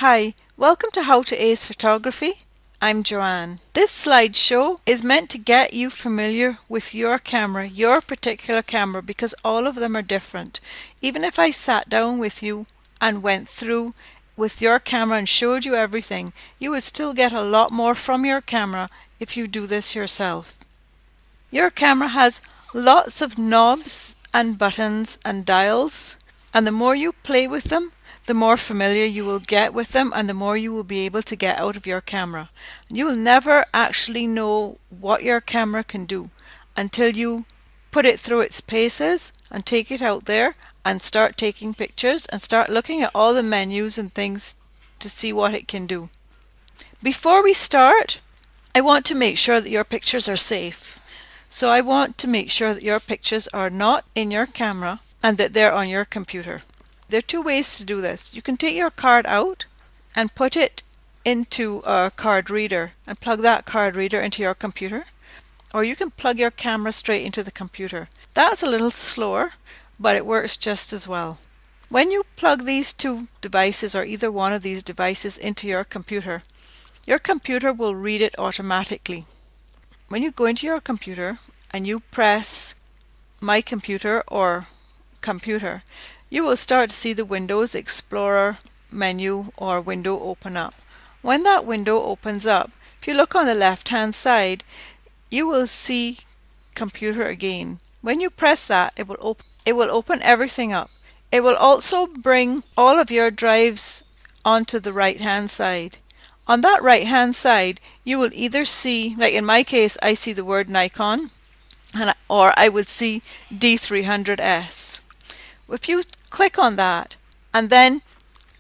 Hi, welcome to How to Ace Photography. I'm Joanne. This slideshow is meant to get you familiar with your camera, your particular camera, because all of them are different. Even if I sat down with you and went through with your camera and showed you everything, you would still get a lot more from your camera if you do this yourself. Your camera has lots of knobs and buttons and dials, and the more you play with them, the more familiar you will get with them and the more you will be able to get out of your camera. You will never actually know what your camera can do until you put it through its paces and take it out there and start taking pictures and start looking at all the menus and things to see what it can do. Before we start, I want to make sure that your pictures are safe. So I want to make sure that your pictures are not in your camera and that they're on your computer. There are two ways to do this. You can take your card out and put it into a card reader and plug that card reader into your computer, or you can plug your camera straight into the computer. That's a little slower, but it works just as well. When you plug these two devices or either one of these devices into your computer will read it automatically. When you go into your computer and you press My Computer or Computer, you will start to see the Windows Explorer menu or window open up. When that window opens up, if you look on the left hand side, you will see Computer again. When you press that, it will open everything up. It will also bring all of your drives onto the right hand side. On that right hand side, you will either see, like in my case, I see the word Nikon, or I would see D300S. If you click on that and then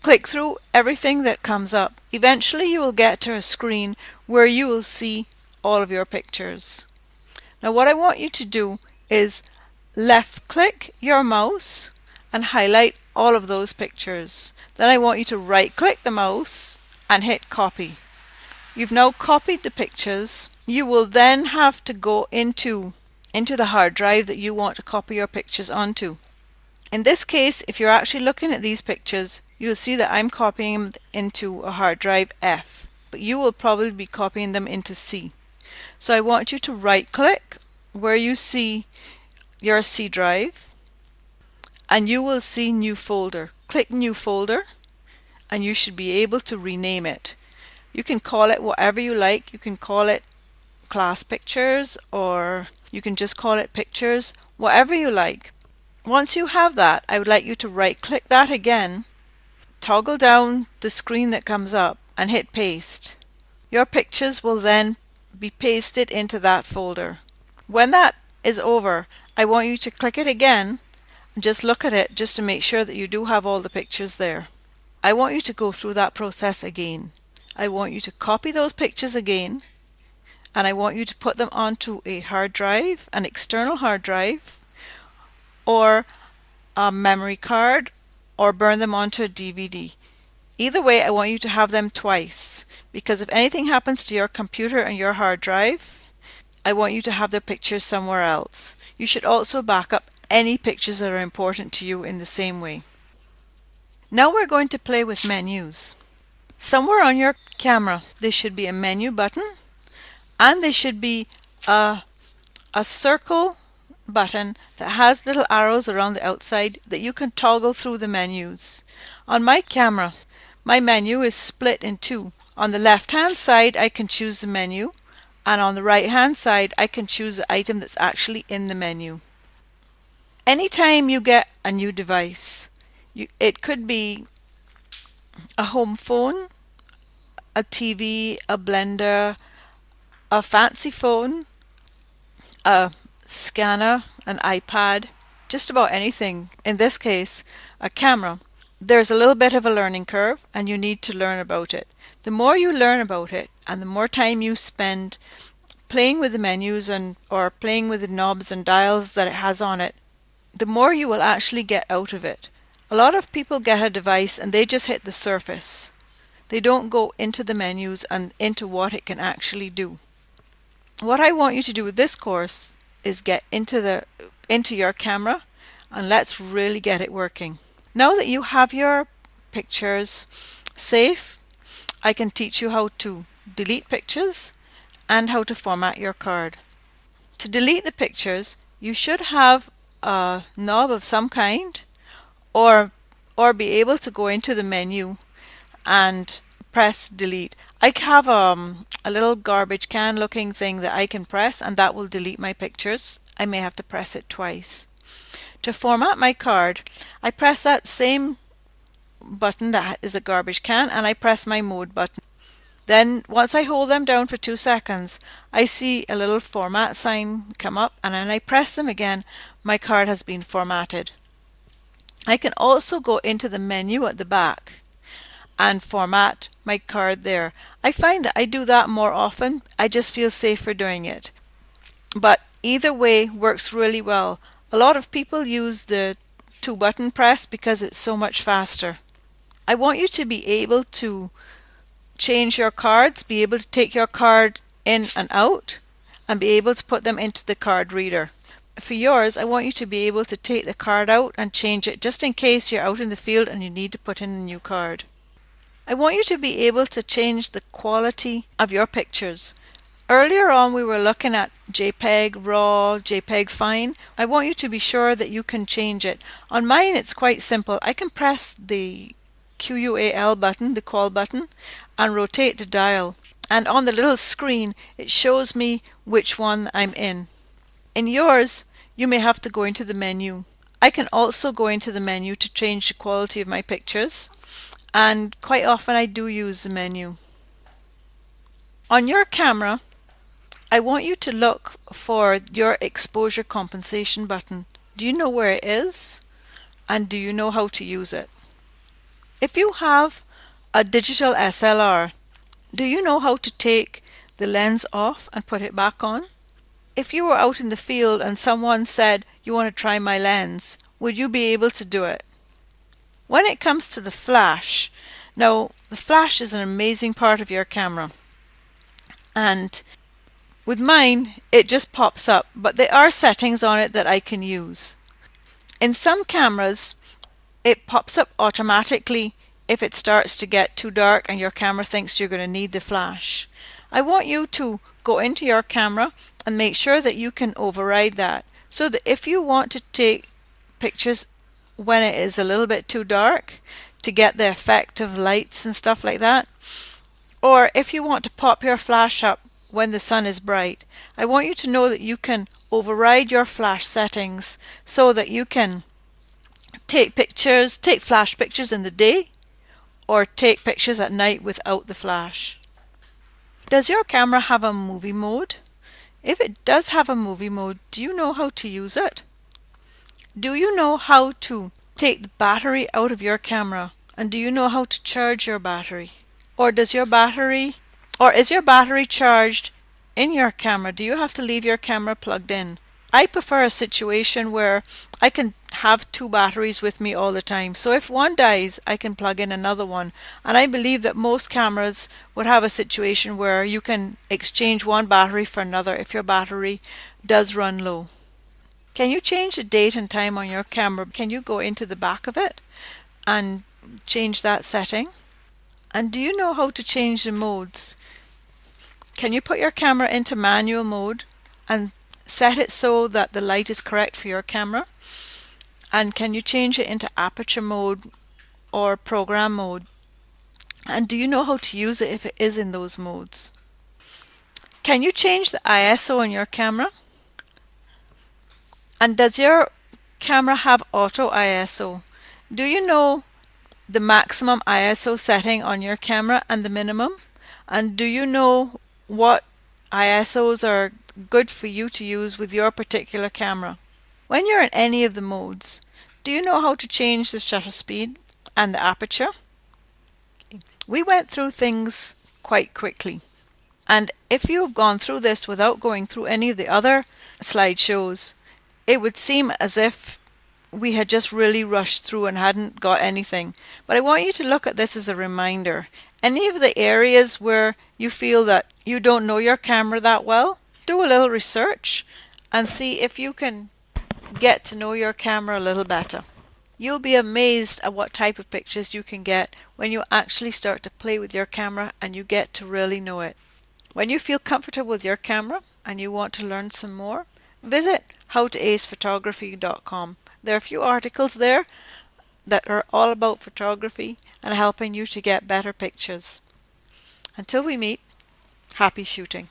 click through everything that comes up, eventually you will get to a screen where you will see all of your pictures. Now what I want you to do is left click your mouse and highlight all of those pictures. Then I want you to right click the mouse and hit copy. You've now copied the pictures. You will then have to go into the hard drive that you want to copy your pictures onto. In this case, if you're actually looking at these pictures, you'll see that I'm copying them into a hard drive F, but you will probably be copying them into C. So I want you to right click where you see your C drive and you will see New Folder. Click New Folder and you should be able to rename it. You can call it whatever you like. You can call it Class Pictures, or you can just call it Pictures, whatever you like. Once you have that, I would like you to right click that again, toggle down the screen that comes up and hit paste. Your pictures will then be pasted into that folder. When that is over, I want you to click it again and just look at it just to make sure that you do have all the pictures there. I want you to go through that process again. I want you to copy those pictures again, and I want you to put them onto a hard drive, an external hard drive, or a memory card, or burn them onto a DVD. Either way, I want you to have them twice, because if anything happens to your computer and your hard drive, I want you to have the pictures somewhere else. You should also back up any pictures that are important to you in the same way. Now we're going to play with menus. Somewhere on your camera there should be a menu button, and there should be a circle button that has little arrows around the outside that you can toggle through the menus. On my camera, my menu is split in two. On the left hand side I can choose the menu, and on the right hand side I can choose the item that's actually in the menu. Anytime you get a new device, it could be a home phone, a TV, a blender, a fancy phone, a scanner, an iPad, just about anything. In this case, a camera. There's a little bit of a learning curve and you need to learn about it. The more you learn about it and the more time you spend playing with the menus or playing with the knobs and dials that it has on it, the more you will actually get out of it. A lot of people get a device and they just hit the surface. They don't go into the menus and into what it can actually do. What I want you to do with this course is get into your camera and let's really get it working. Now that you have your pictures safe, I can teach you how to delete pictures and how to format your card. To delete the pictures, you should have a knob of some kind, or be able to go into the menu and press delete. I have a little garbage can looking thing that I can press, and that will delete my pictures. I may have to press it twice. To format my card, I press that same button that is a garbage can, and I press my mode button. Then once I hold them down for 2 seconds, I see a little format sign come up, and then I press them again. My card has been formatted. I can also go into the menu at the back and format my card there. I find that I do that more often. I just feel safer doing it. But either way works really well. A lot of people use the 2-button press because it's so much faster. I want you to be able to change your cards, be able to take your card in and out, and be able to put them into the card reader. For yours, I want you to be able to take the card out and change it just in case you're out in the field and you need to put in a new card. I want you to be able to change the quality of your pictures. Earlier on we were looking at JPEG RAW, JPEG Fine. I want you to be sure that you can change it. On mine it's quite simple. I can press the QUAL button, the call button, and rotate the dial. And on the little screen it shows me which one I'm in. In yours, you may have to go into the menu. I can also go into the menu to change the quality of my pictures, and quite often I do use the menu. On your camera, I want you to look for your exposure compensation button. Do you know where it is? And do you know how to use it? If you have a digital SLR, do you know how to take the lens off and put it back on? If you were out in the field and someone said, "You want to try my lens," would you be able to do it? When it comes to the flash, now the flash is an amazing part of your camera, and with mine it just pops up, but there are settings on it that I can use. In some cameras it pops up automatically if it starts to get too dark and your camera thinks you're going to need the flash. I want you to go into your camera and make sure that you can override that, so that if you want to take pictures when it is a little bit too dark to get the effect of lights and stuff like that, or if you want to pop your flash up when the sun is bright, I want you to know that you can override your flash settings so that you can take flash pictures in the day or take pictures at night without the flash. Does your camera have a movie mode? If it does have a movie mode, do you know how to use it? Do you know how to take the battery out of your camera? And do you know how to charge your battery? Or is your battery charged in your camera? Do you have to leave your camera plugged in? I prefer a situation where I can have 2 batteries with me all the time. So if one dies, I can plug in another one. And I believe that most cameras would have a situation where you can exchange one battery for another if your battery does run low. Can you change the date and time on your camera? Can you go into the back of it and change that setting? And do you know how to change the modes? Can you put your camera into manual mode and set it so that the light is correct for your camera? And can you change it into aperture mode or program mode? And do you know how to use it if it is in those modes? Can you change the ISO on your camera? And does your camera have auto ISO? Do you know the maximum ISO setting on your camera and the minimum? And do you know what ISOs are good for you to use with your particular camera? When you're in any of the modes, do you know how to change the shutter speed and the aperture? We went through things quite quickly, and if you have gone through this without going through any of the other slideshows, it would seem as if we had just really rushed through and hadn't got anything. But I want you to look at this as a reminder. Any of the areas where you feel that you don't know your camera that well, do a little research and see if you can get to know your camera a little better. You'll be amazed at what type of pictures you can get when you actually start to play with your camera and you get to really know it. When you feel comfortable with your camera and you want to learn some more, visit howtoacephotography.com. There are a few articles there that are all about photography and helping you to get better pictures. Until we meet, happy shooting.